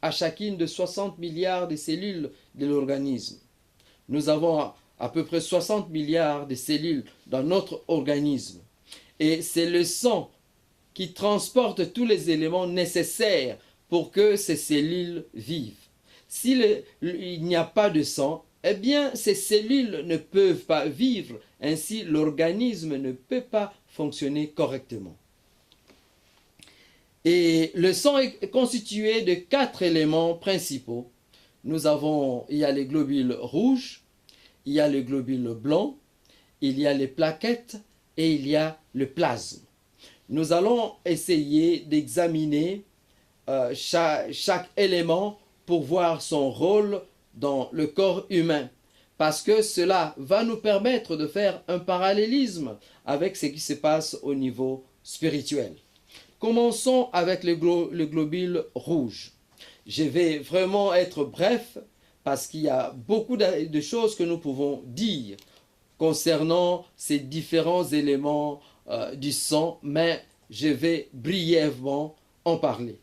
à chacune de 60 milliards de cellules de l'organisme. Nous avons à peu près 60 milliards de cellules dans notre organisme. Et c'est le sang qui transporte tous les éléments nécessaires pour que ces cellules vivent. S'il n'y a pas de sang, eh bien, ces cellules ne peuvent pas vivre. Ainsi, l'organisme ne peut pas fonctionner correctement. Et le sang est constitué de 4 éléments principaux. Il y a les globules rouges, il y a les globules blancs, il y a les plaquettes et il y a le plasme. Nous allons essayer d'examiner chaque élément pour voir son rôle dans le corps humain, parce que cela va nous permettre de faire un parallélisme avec ce qui se passe au niveau spirituel. Commençons avec le globule rouge. Je vais vraiment être bref parce qu'il y a beaucoup de choses que nous pouvons dire concernant ces différents éléments du sang, mais je vais brièvement en parler.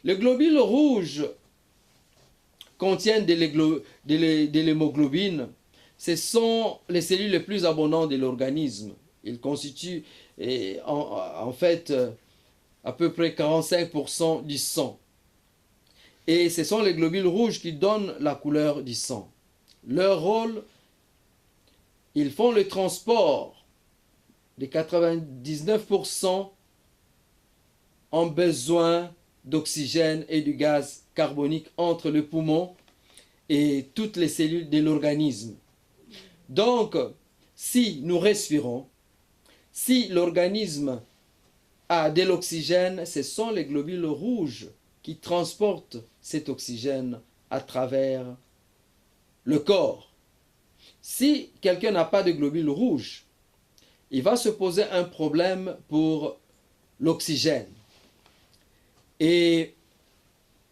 Le globule rouge contient de l'hémoglobine. Ce sont les cellules les plus abondantes de l'organisme. Ils constituent en fait à peu près 45% du sang. Et ce sont les globules rouges qui donnent la couleur du sang. Leur rôle, ils font le transport de 99% en besoin d'oxygène et du gaz carbonique entre le poumon et toutes les cellules de l'organisme. Donc, si nous respirons, si l'organisme a de l'oxygène, ce sont les globules rouges qui transportent cet oxygène à travers le corps. Si quelqu'un n'a pas de globules rouges, il va se poser un problème pour l'oxygène. Et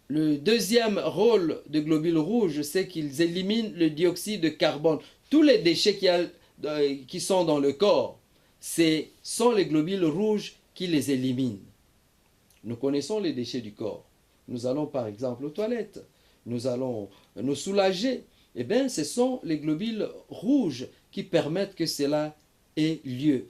le deuxième rôle des globules rouges, c'est qu'ils éliminent le dioxyde de carbone. Tous les déchets qui sont dans le corps, ce sont les globules rouges qui les éliminent. Nous connaissons les déchets du corps. Nous allons par exemple aux toilettes, nous allons nous soulager. Eh bien, ce sont les globules rouges qui permettent que cela ait lieu.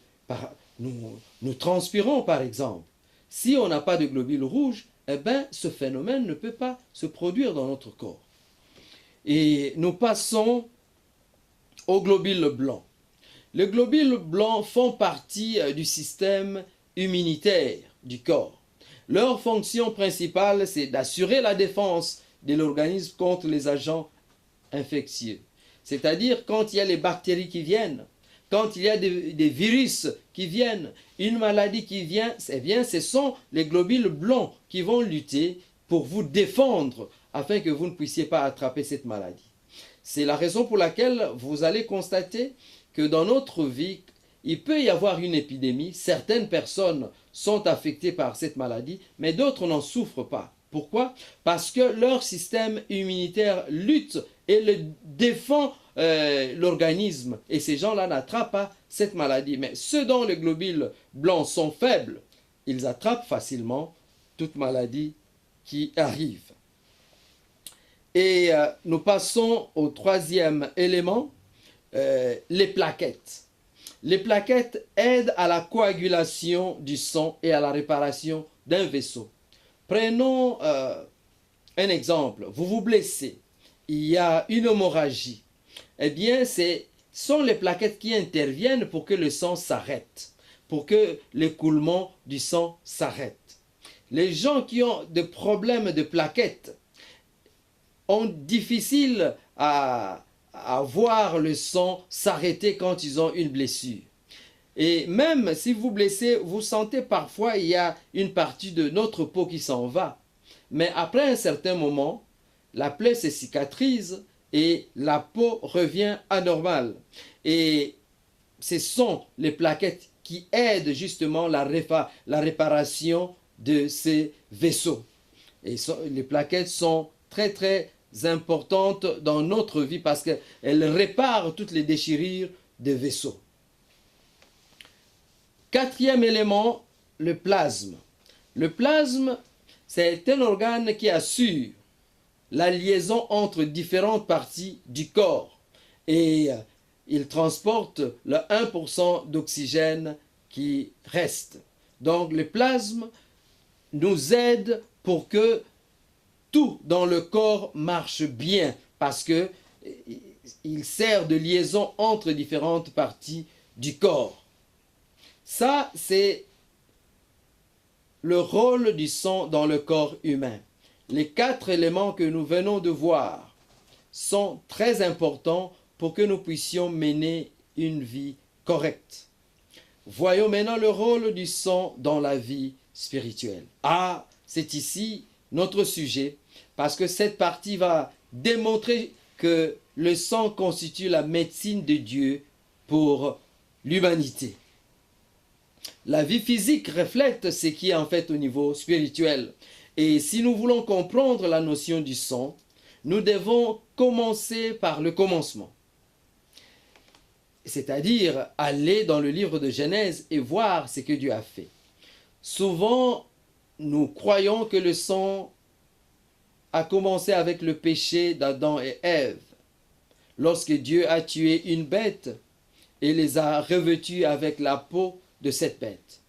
Nous transpirons par exemple. Si on n'a pas de globules rouges, eh bien, ce phénomène ne peut pas se produire dans notre corps. Et nous passons aux globules blancs. Les globules blancs font partie du système immunitaire du corps. Leur fonction principale, c'est d'assurer la défense de l'organisme contre les agents infectieux. C'est-à-dire quand il y a les bactéries qui viennent, quand il y a des virus qui viennent, une maladie qui vient, eh bien, ce sont les globules blancs qui vont lutter pour vous défendre afin que vous ne puissiez pas attraper cette maladie. C'est la raison pour laquelle vous allez constater que dans notre vie, il peut y avoir une épidémie. Certaines personnes sont affectées par cette maladie, mais d'autres n'en souffrent pas. Pourquoi? Parce que leur système immunitaire lutte et défend l'organisme. Et ces gens-là n'attrapent pas cette maladie. Mais ceux dont les globules blancs sont faibles, ils attrapent facilement toute maladie qui arrive. Et nous passons au troisième élément, les plaquettes. Les plaquettes aident à la coagulation du sang et à la réparation d'un vaisseau. Prenons un exemple. Vous vous blessez, il y a une hémorragie. Eh bien, ce sont les plaquettes qui interviennent pour que le sang s'arrête, pour que l'écoulement du sang s'arrête. Les gens qui ont des problèmes de plaquettes ont difficile à voir le sang s'arrêter quand ils ont une blessure. Et même si vous blessez, vous sentez parfois il y a une partie de notre peau qui s'en va. Mais après un certain moment, la plaie se cicatrise et la peau revient à normale. Et ce sont les plaquettes qui aident justement la réparation de ces vaisseaux. Et les plaquettes sont très très importantes dans notre vie parce qu'elles réparent toutes les déchirures des vaisseaux. Quatrième élément, le plasme. Le plasme, c'est un organe qui assure la liaison entre différentes parties du corps et il transporte le 1% d'oxygène qui reste. Donc le plasme nous aide pour que tout dans le corps marche bien parce que il sert de liaison entre différentes parties du corps. Ça, c'est le rôle du sang dans le corps humain. Les 4 éléments que nous venons de voir sont très importants pour que nous puissions mener une vie correcte. Voyons maintenant le rôle du sang dans la vie spirituelle. Ah, c'est ici notre sujet, parce que cette partie va démontrer que le sang constitue la médecine de Dieu pour l'humanité. La vie physique reflète ce qui est en fait au niveau spirituel. Et si nous voulons comprendre la notion du sang, nous devons commencer par le commencement. C'est-à-dire aller dans le livre de Genèse et voir ce que Dieu a fait. Souvent, nous croyons que le sang a commencé avec le péché d'Adam et Ève, lorsque Dieu a tué une bête et les a revêtus avec la peau de cette bête.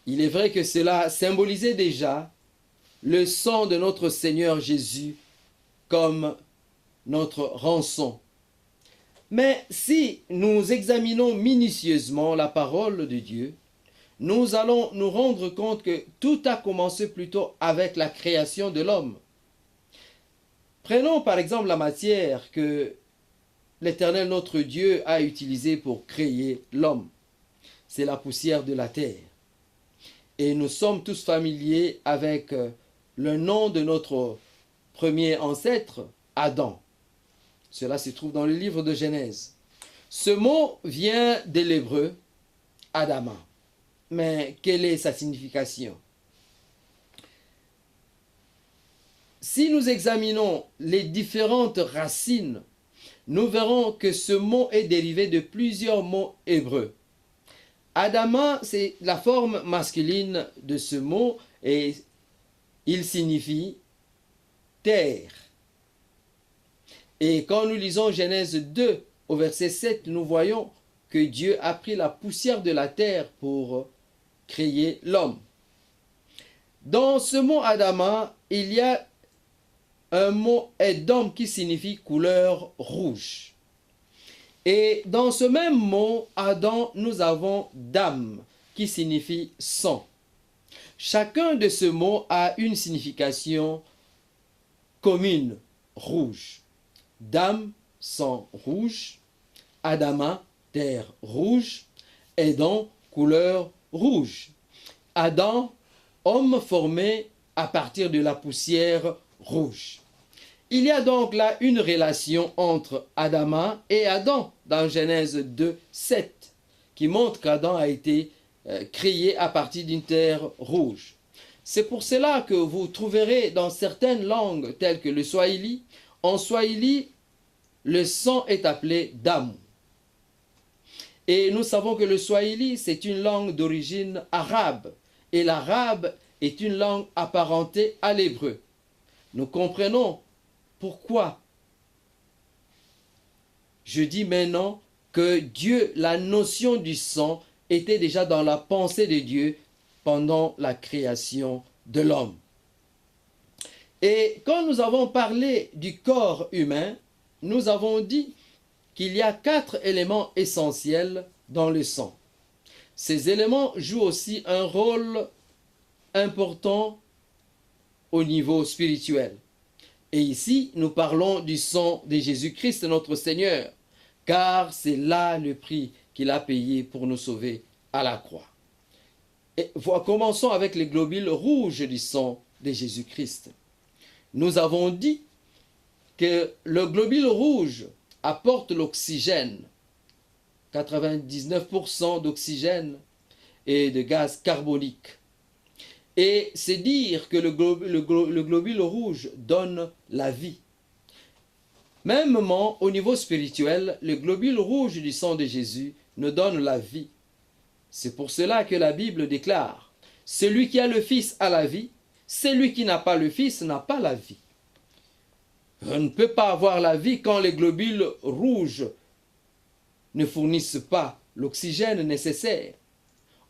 Il est vrai que cela symbolisait déjà le sang de notre Seigneur Jésus comme notre rançon. Mais si nous examinons minutieusement la parole de Dieu, nous allons nous rendre compte que tout a commencé plutôt avec la création de l'homme. Prenons par exemple la matière que l'Éternel notre Dieu a utilisée pour créer l'homme. C'est la poussière de la terre. Et nous sommes tous familiers avec le nom de notre premier ancêtre, Adam. Cela se trouve dans le livre de Genèse. Ce mot vient de l'hébreu Adama. Mais quelle est sa signification? Si nous examinons les différentes racines, nous verrons que ce mot est dérivé de plusieurs mots hébreux. Adama, c'est la forme masculine de ce mot et il signifie terre. Et quand nous lisons Genèse 2 au verset 7, nous voyons que Dieu a pris la poussière de la terre pour créer l'homme. Dans ce mot Adama, il y a un mot Edom qui signifie couleur rouge. Et dans ce même mot Adam, nous avons Dam qui signifie sang. Chacun de ces mots a une signification commune, rouge. Dam, sang rouge. Adama, terre rouge. Edom, couleur rouge. Adam, homme formé à partir de la poussière rouge. Il y a donc là une relation entre Adama et Adam dans Genèse 2, 7, qui montre qu'Adam a été créé à partir d'une terre rouge. C'est pour cela que vous trouverez dans certaines langues telles que le Swahili, en Swahili, le sang est appelé Damu. Et nous savons que le Swahili, c'est une langue d'origine arabe. Et l'arabe est une langue apparentée à l'hébreu. Nous comprenons pourquoi je dis maintenant que Dieu, la notion du sang, était déjà dans la pensée de Dieu pendant la création de l'homme. Et quand nous avons parlé du corps humain, nous avons dit qu'il y a 4 éléments essentiels dans le sang. Ces éléments jouent aussi un rôle important au niveau spirituel. Et ici, nous parlons du sang de Jésus-Christ, notre Seigneur, car c'est là le prix qu'il a payé pour nous sauver à la croix. Et commençons avec les globules rouges du sang de Jésus-Christ. Nous avons dit que le globule rouge apporte l'oxygène, 99% d'oxygène et de gaz carbonique. Et c'est dire que le globule rouge donne la vie. Mêmement, au niveau spirituel, le globule rouge du sang de Jésus nous donne la vie. C'est pour cela que la Bible déclare « Celui qui a le Fils a la vie, celui qui n'a pas le Fils n'a pas la vie ». On ne peut pas avoir la vie quand les globules rouges ne fournissent pas l'oxygène nécessaire.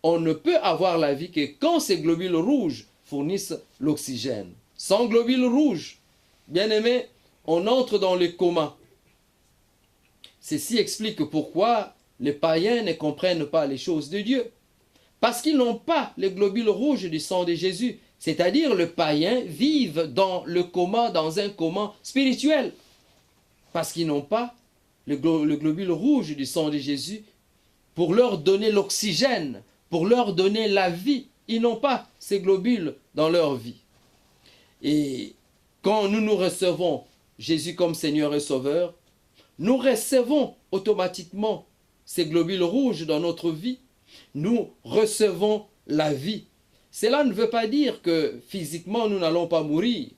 On ne peut avoir la vie que quand ces globules rouges fournissent l'oxygène. Sans globules rouges, bien aimé, on entre dans le coma. Ceci explique pourquoi les païens ne comprennent pas les choses de Dieu. Parce qu'ils n'ont pas les globules rouges du sang de Jésus. C'est-à-dire le païen vivent dans le coma, dans un coma spirituel. Parce qu'ils n'ont pas le globule rouge du sang de Jésus pour leur donner l'oxygène, pour leur donner la vie. Ils n'ont pas ces globules dans leur vie. Et quand nous recevons Jésus comme Seigneur et Sauveur, nous recevons automatiquement ces globules rouges dans notre vie. Nous recevons la vie. Cela ne veut pas dire que physiquement nous n'allons pas mourir.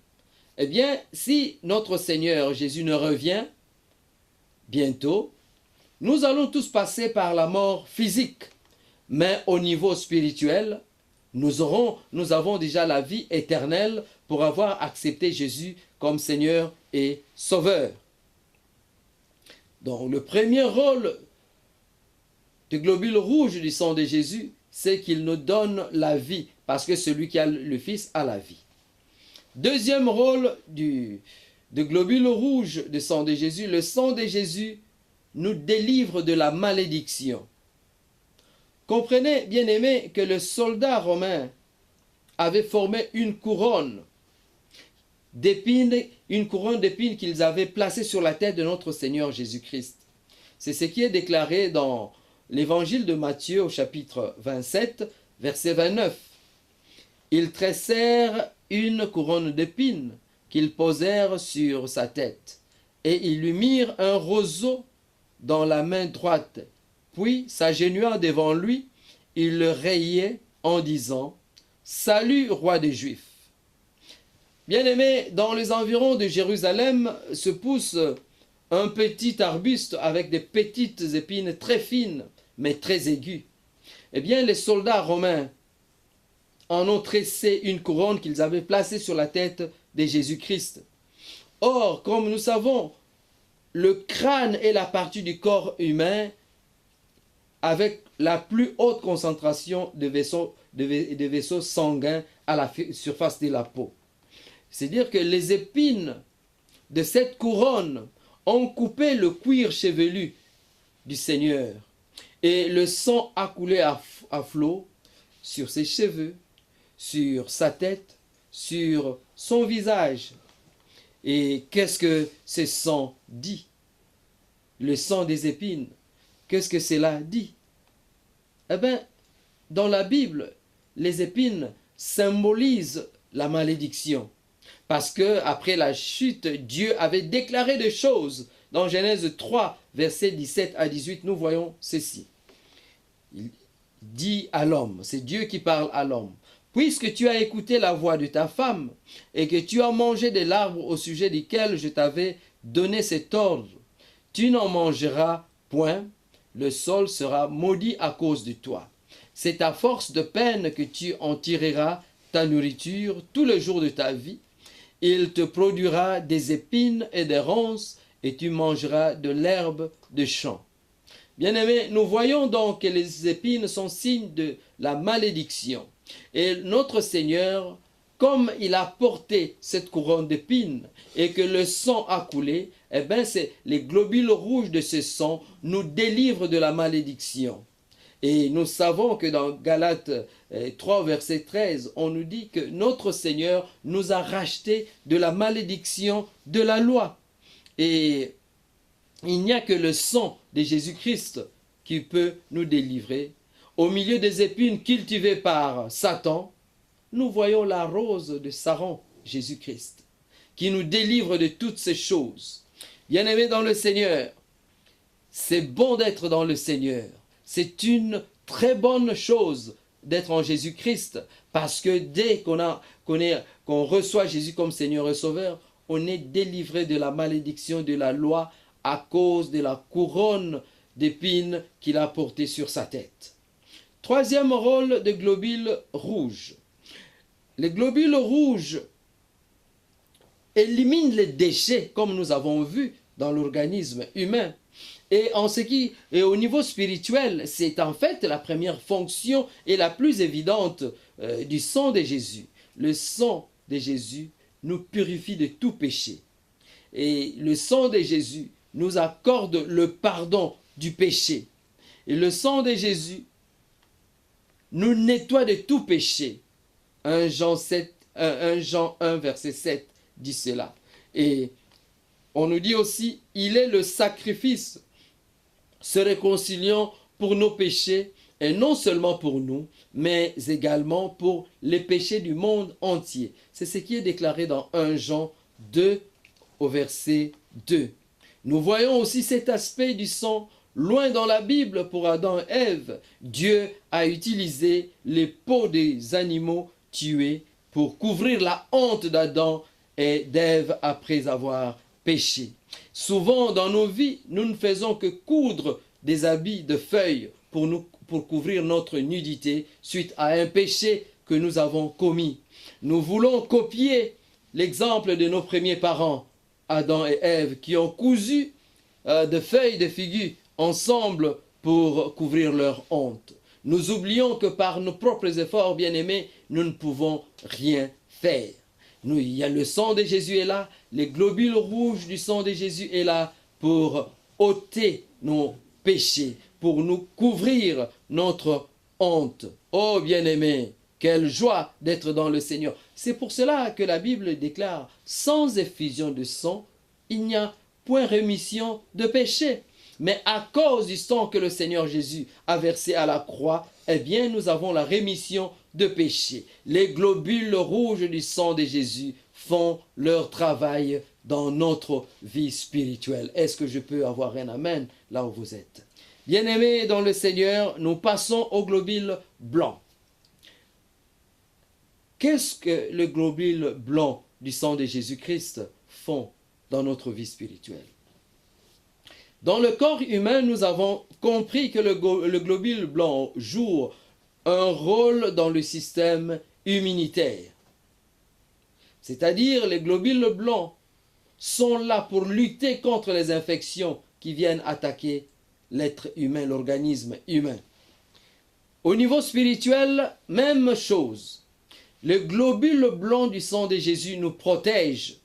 Eh bien, si notre Seigneur Jésus ne revient bientôt, nous allons tous passer par la mort physique. Mais au niveau spirituel, nous avons déjà la vie éternelle pour avoir accepté Jésus comme Seigneur et Sauveur. Donc le premier rôle du globule rouge du sang de Jésus, c'est qu'il nous donne la vie, parce que celui qui a le Fils a la vie. Deuxième rôle du globule rouge du sang de Jésus, le sang de Jésus nous délivre de la malédiction. Comprenez, bien-aimés, que le soldat romain avait formé une couronne d'épines, qu'ils avaient placée sur la tête de notre Seigneur Jésus-Christ. C'est ce qui est déclaré dans l'évangile de Matthieu au chapitre 27, verset 29. Ils tressèrent une couronne d'épines qu'ils posèrent sur sa tête, et ils lui mirent un roseau dans la main droite. Puis, s'agenouillant devant lui, ils le rayaient en disant « Salut, roi des Juifs !» Bien-aimés, dans les environs de Jérusalem se pousse un petit arbuste avec des petites épines très fines, mais très aiguës. Eh bien, les soldats romains en ont tressé une couronne qu'ils avaient placée sur la tête de Jésus-Christ. Or, comme nous savons, le crâne est la partie du corps humain avec la plus haute concentration de vaisseaux sanguins à la surface de la peau. C'est-à-dire que les épines de cette couronne ont coupé le cuir chevelu du Seigneur. Et le sang a coulé à flot sur ses cheveux, sur sa tête, sur son visage. Et qu'est-ce que ce sang dit? Le sang des épines, qu'est-ce que cela dit? Eh bien, dans la Bible, les épines symbolisent la malédiction. Parce que après la chute, Dieu avait déclaré des choses. Dans Genèse 3, versets 17 à 18, nous voyons ceci. Il dit à l'homme, c'est Dieu qui parle à l'homme. Puisque tu as écouté la voix de ta femme et que tu as mangé de l'arbre au sujet duquel je t'avais donné cet ordre, tu n'en mangeras point, le sol sera maudit à cause de toi. C'est à force de peine que tu en tireras ta nourriture tous les jours de ta vie. Il te produira des épines et des ronces, et tu mangeras de l'herbe de champ. Bien-aimés, nous voyons donc que les épines sont signes de la malédiction. Et notre Seigneur, comme il a porté cette couronne d'épines et que le sang a coulé, eh bien, c'est les globules rouges de ce sang nous délivrent de la malédiction. Et nous savons que dans Galates 3, verset 13, on nous dit que notre Seigneur nous a rachetés de la malédiction de la loi. Et il n'y a que le sang de Jésus-Christ qui peut nous délivrer. Au milieu des épines cultivées par Satan, nous voyons la rose de Saron, Jésus-Christ, qui nous délivre de toutes ces choses. Bien-aimés dans le Seigneur, c'est bon d'être dans le Seigneur. C'est une très bonne chose d'être en Jésus-Christ, parce que dès qu'on reçoit Jésus comme Seigneur et Sauveur, on est délivré de la malédiction de la loi à cause de la couronne d'épines qu'il a portée sur sa tête. Troisième rôle des globules rouges. Les globules rouges élimine les déchets, comme nous avons vu dans l'organisme humain. Et au niveau spirituel, c'est en fait la première fonction et la plus évidente du sang de Jésus. Le sang de Jésus nous purifie de tout péché. Et le sang de Jésus nous accorde le pardon du péché. Et le sang de Jésus nous nettoie de tout péché. 1 Jean 1, verset 7 dit cela. Et on nous dit aussi, il est le sacrifice se réconciliant pour nos péchés, et non seulement pour nous, mais également pour les péchés du monde entier. C'est ce qui est déclaré dans 1 Jean 2 au verset 2. Nous voyons aussi cet aspect du sang loin dans la Bible pour Adam et Ève. Dieu a utilisé les peaux des animaux tués pour couvrir la honte d'Adam et d'Ève après avoir péché. Souvent dans nos vies, nous ne faisons que coudre des habits de feuilles pour couvrir notre nudité suite à un péché que nous avons commis. Nous voulons copier l'exemple de nos premiers parents, Adam et Ève, qui ont cousu de feuilles de figues ensemble pour couvrir leur honte. Nous oublions que par nos propres efforts, bien-aimés, nous ne pouvons rien faire. Le sang de Jésus est là, les globules rouges du sang de Jésus est là pour ôter nos péchés, pour nous couvrir notre honte. Oh bien-aimés, quelle joie d'être dans le Seigneur. C'est pour cela que la Bible déclare, sans effusion de sang, il n'y a point rémission de péché. Mais à cause du sang que le Seigneur Jésus a versé à la croix, eh bien nous avons la rémission de péché. Les globules rouges du sang de Jésus font leur travail dans notre vie spirituelle. Est-ce que je peux avoir un amen là où vous êtes? Bien-aimés dans le Seigneur, nous passons aux globules blancs. Qu'est-ce que les globules blancs du sang de Jésus-Christ font dans notre vie spirituelle? Dans le corps humain, nous avons compris que le globule blanc joue un rôle dans le système immunitaire. C'est-à-dire, les globules blancs sont là pour lutter contre les infections qui viennent attaquer l'être humain, l'organisme humain. Au niveau spirituel, même chose. Le globule blanc du sang de Jésus nous protège